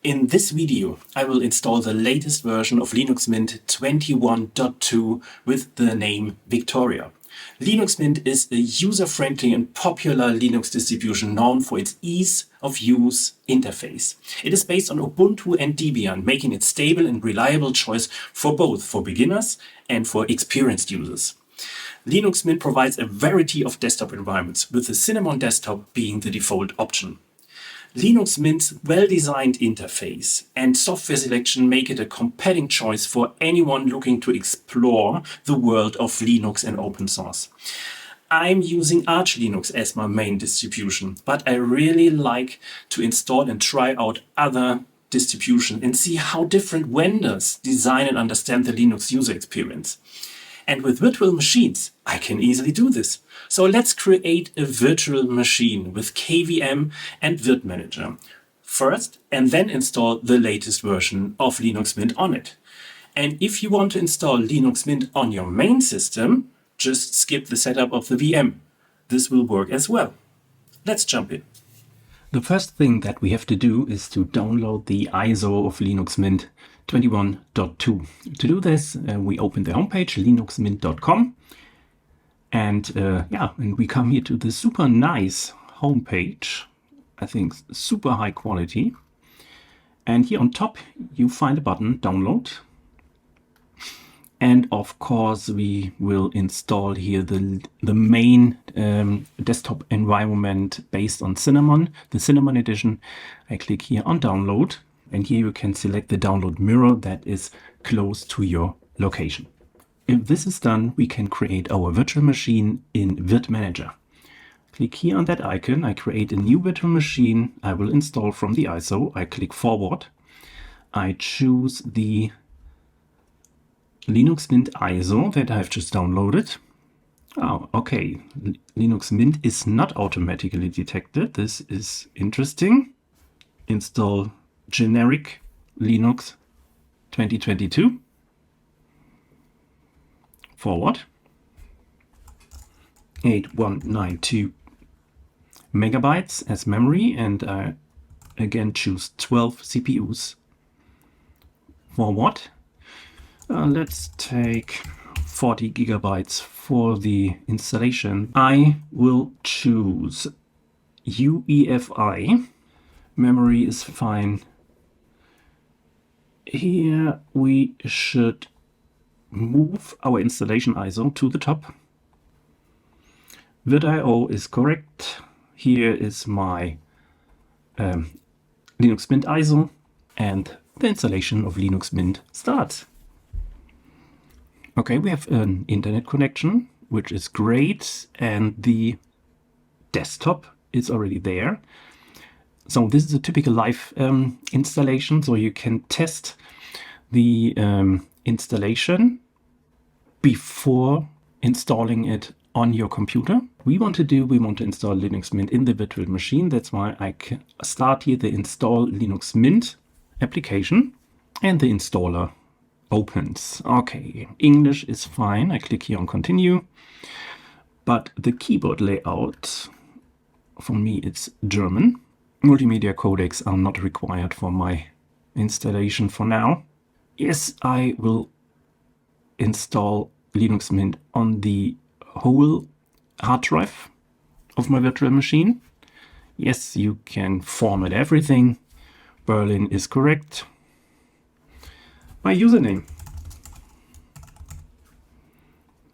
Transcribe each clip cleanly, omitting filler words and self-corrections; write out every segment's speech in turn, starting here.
In this video, I will install the latest version of Linux Mint 21.2 with the name Victoria. Linux Mint is a user-friendly and popular Linux distribution known for its ease of use interface. It is based on Ubuntu and Debian, making it stable and reliable choice for both for beginners and for experienced users. Linux Mint provides a variety of desktop environments, with the Cinnamon desktop being the default option. Linux Mint's well-designed interface and software selection make it a compelling choice for anyone looking to explore the world of Linux and open source. I'm using Arch Linux as my main distribution, but I really like to install and try out other distributions and see how different vendors design and understand the Linux user experience. And with virtual machines, I can easily do this. So let's create a virtual machine with KVM and Virt-Manager first, and then install the latest version of Linux Mint on it. And if you want to install Linux Mint on your main system, just skip the setup of the VM. This will work as well. Let's jump in. The first thing that we have to do is to download the ISO of Linux Mint 21.2. To do this, we open the homepage linuxmint.com, and we come here to the super nice homepage. I think super high quality. And here on top, you find a button, download. And of course, we will install here the main desktop environment based on Cinnamon, the Cinnamon edition. I click here on download, and here you can select the download mirror that is close to your location. If this is done, we can create our virtual machine in Virt-Manager. Click here on that icon. I create a new virtual machine. I will install from the ISO. I click forward. I choose the Linux Mint ISO that I've just downloaded. Oh, okay. Linux Mint is not automatically detected. This is interesting. Install generic Linux 2022. Forward. 8192 megabytes as memory, and I again choose 12 CPUs. Forward. Let's take 40 gigabytes for the installation. I will choose UEFI. Memory is fine. Here we should move our installation ISO to the top. virt.io is correct. Here is my Linux Mint ISO, and the installation of Linux Mint starts. Okay, we have an internet connection, which is great, and the desktop is already there. So this is a typical live installation, so you can test the installation before installing it on your computer. We want to install Linux Mint in the virtual machine. That's why I can start here the install Linux Mint application, and the installer opens. Okay, English is fine. I click here on continue, but the keyboard layout, for me it's German. Multimedia codecs are not required for my installation for now. Yes, I will install Linux Mint on the whole hard drive of my virtual machine. Yes, you can format everything. Berlin is correct. My username.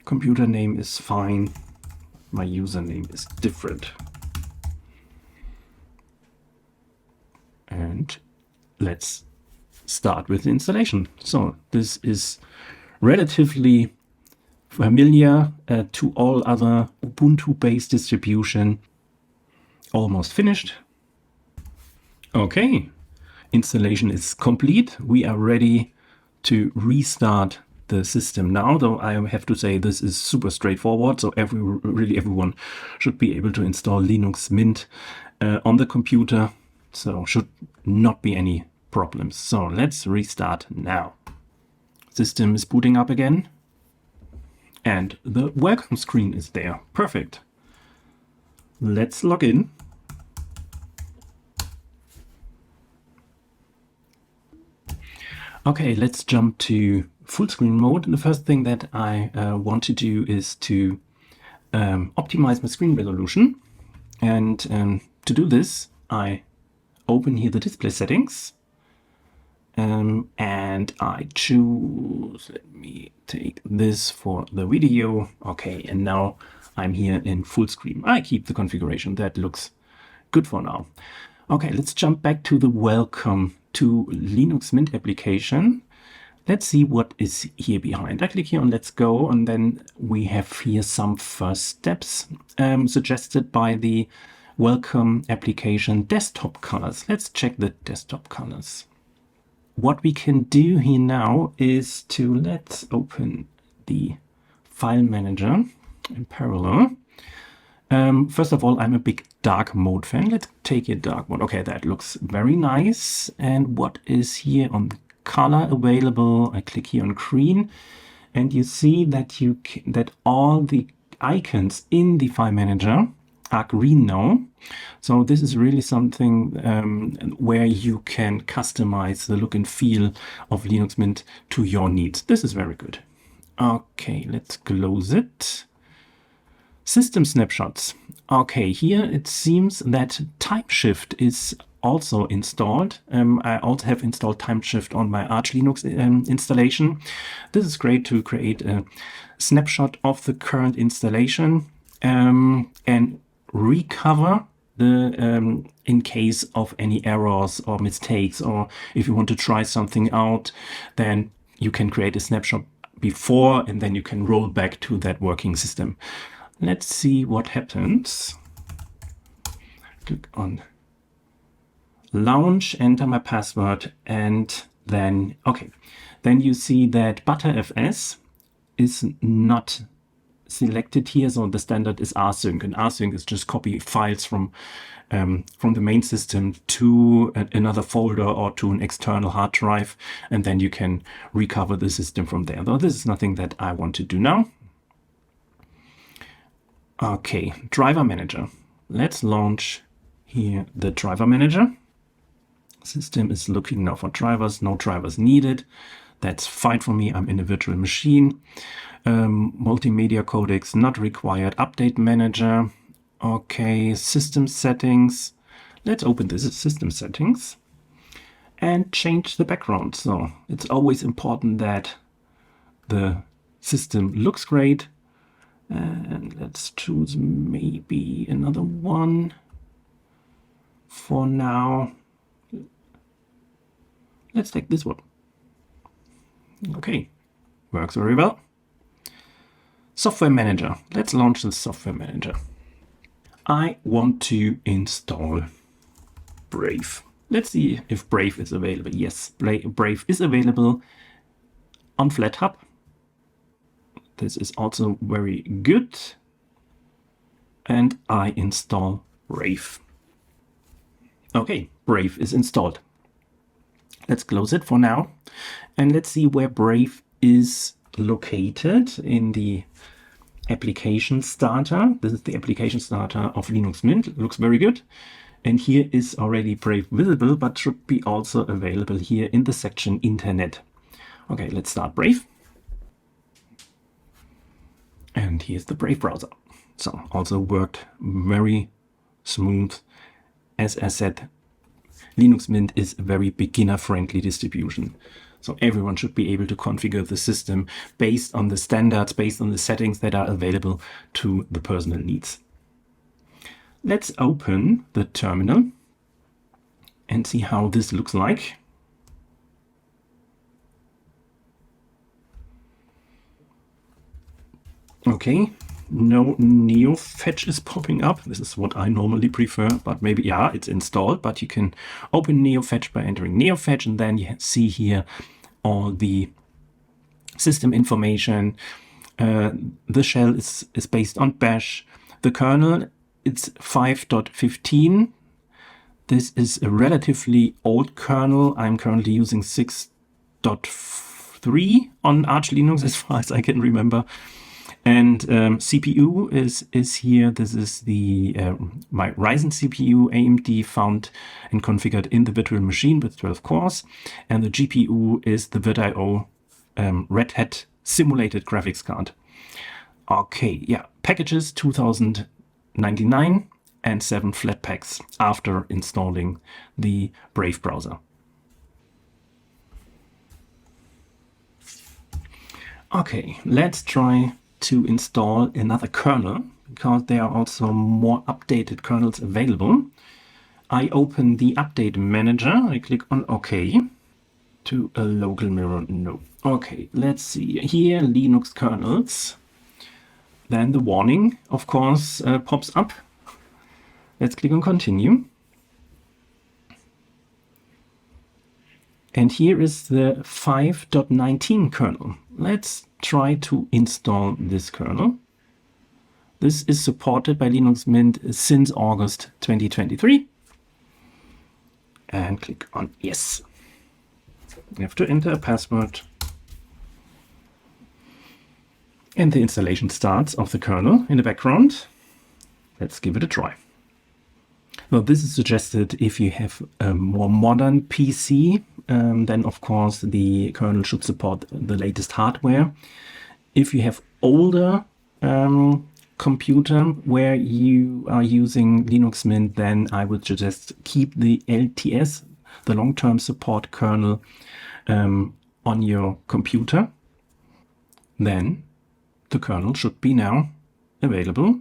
Computer name is fine. My username is different. And let's start with the installation. So this is relatively familiar to all other Ubuntu-based distribution. Almost finished. Okay, installation is complete. We are ready to restart the system now, though I have to say this is super straightforward, so everyone should be able to install Linux Mint on the computer, so should not be any problems. So let's restart now. System is booting up again, and the welcome screen is there. Perfect. Let's log in. Okay, let's jump to full screen mode. And the first thing that I want to do is to optimize my screen resolution. And to do this, I open here the display settings. And I choose, let me take this for the video. Okay, and now I'm here in full screen. I keep the configuration. That looks good for now. Okay, let's jump back to the Welcome to Linux Mint application. Let's see what is here behind. I click here on Let's Go, and then we have here some first steps suggested by the Welcome application desktop colors. Let's check the desktop colors. What we can do here now is to, let's open the file manager in parallel. First of all, I'm a big dark mode fan. Let's take a dark mode. Okay, that looks very nice. And what is here on the color available? I click here on green, and you see that that all the icons in the file manager are green now. So this is really something where you can customize the look and feel of Linux Mint to your needs. This is very good. Okay, let's close it. System snapshots. Okay, here it seems that Timeshift is also installed. I also have installed Timeshift on my Arch Linux installation. This is great to create a snapshot of the current installation and recover the in case of any errors or mistakes, or if you want to try something out, then you can create a snapshot before and then you can roll back to that working system. Let's see what happens. Click on launch, enter my password, and then, okay, then you see that ButterFS is not selected here. So the standard is rsync, and rsync is just copy files from the main system to another folder or to an external hard drive, and then you can recover the system from there. Though this is nothing that I want to do now. Okay, driver manager. Let's launch here the driver manager. System is looking now for drivers. No drivers needed. That's fine for me. I'm in a virtual machine. Multimedia codecs not required. Update manager. Okay, system settings. Let's open this system settings and change the background. So it's always important that the system looks great. And let's choose maybe another one for now. Let's take this one. Okay, works very well. Software manager. Let's launch the software manager. I want to install Brave. Let's see if Brave is available. Yes, Brave is available on FlatHub. This is also very good. And I install Brave. Okay, Brave is installed. Let's close it for now. And let's see where Brave is located in the application starter. This is the application starter of Linux Mint. It looks very good. And here is already Brave visible, but should be also available here in the section Internet. Okay, let's start Brave. And here's the Brave browser. So also worked very smooth. As I said, Linux Mint is a very beginner-friendly distribution. So everyone should be able to configure the system based on the standards, based on the settings that are available to the personal needs. Let's open the terminal and see how this looks like. Okay, no NeoFetch is popping up. This is what I normally prefer, but maybe, yeah, it's installed, but you can open NeoFetch by entering NeoFetch, and then you see here all the system information. The shell is based on Bash. The kernel, it's 5.15. This is a relatively old kernel. I'm currently using 6.3 on Arch Linux, as far as I can remember. And CPU is here. This is the my Ryzen CPU, AMD found and configured in the virtual machine with 12 cores. And the GPU is the VirtIO Red Hat simulated graphics card. Okay, yeah, packages 2099 and 7 Flatpaks after installing the Brave browser. Okay, let's try to install another kernel, because there are also more updated kernels available. I open the update manager, I click on OK. To a local mirror, no. Okay, let's see. Here, Linux kernels. Then the warning, of course, pops up. Let's click on continue. And here is the 5.19 kernel. Let's try to install this kernel. This is supported by Linux Mint since August 2023. And click on yes. You have to enter a password. And the installation starts of the kernel in the background. Let's give it a try. Well, this is suggested if you have a more modern PC, then of course the kernel should support the latest hardware. If you have older computer where you are using Linux Mint, then I would suggest keep the LTS, the long-term support kernel, on your computer. Then the kernel should be now available.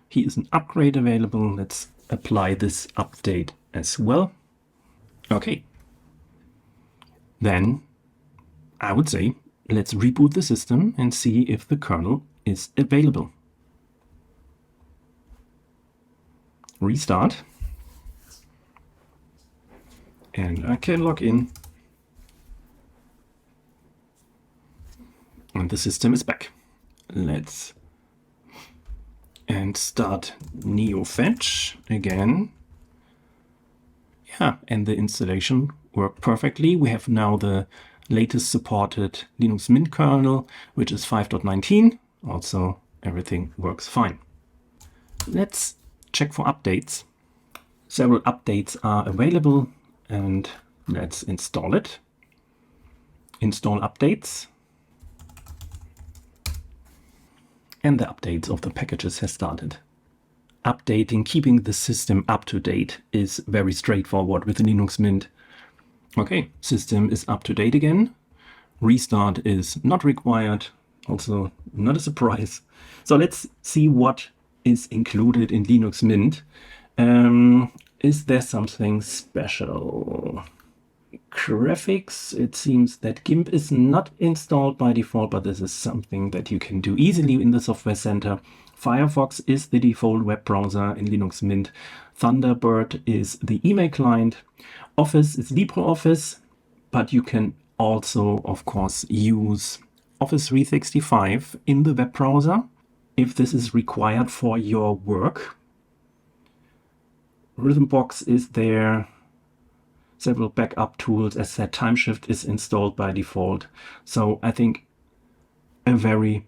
Here is an upgrade available. Let's apply this update as well. Okay. Then I would say let's reboot the system and see if the kernel is available. Restart. And I can log in. And the system is back. Let's and start NeoFetch again. Yeah, and the installation worked perfectly. We have now the latest supported Linux Mint kernel, which is 5.19. Also, everything works fine. Let's check for updates. Several updates are available, and let's install it. Install updates. And the updates of the packages has started. Updating, keeping the system up to date is very straightforward with the Linux Mint. Okay, system is up to date again. Restart is not required, also not a surprise. So let's see what is included in Linux Mint. Is there something special? Graphics, it seems that GIMP is not installed by default, but this is something that you can do easily in the Software Center. Firefox is the default web browser in Linux Mint. Thunderbird is the email client. Office is LibreOffice, but you can also, of course, use Office 365 in the web browser if this is required for your work. Rhythmbox is there. Several backup tools, as said, Timeshift is installed by default. So I think a very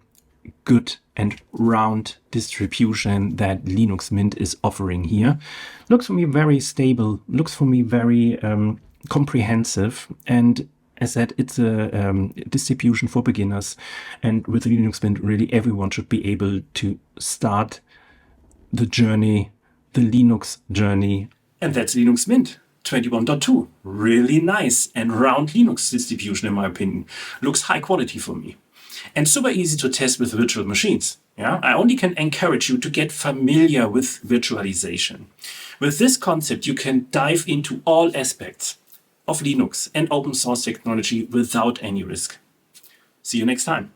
good and round distribution that Linux Mint is offering here. Looks for me very stable, looks for me very comprehensive, and as said, it's a distribution for beginners. And with Linux Mint, really everyone should be able to start the journey, the Linux journey. And that's Linux Mint 21.2. Really nice and round Linux distribution, in my opinion. Looks high quality for me. And super easy to test with virtual machines. Yeah, I only can encourage you to get familiar with virtualization. With this concept, you can dive into all aspects of Linux and open source technology without any risk. See you next time.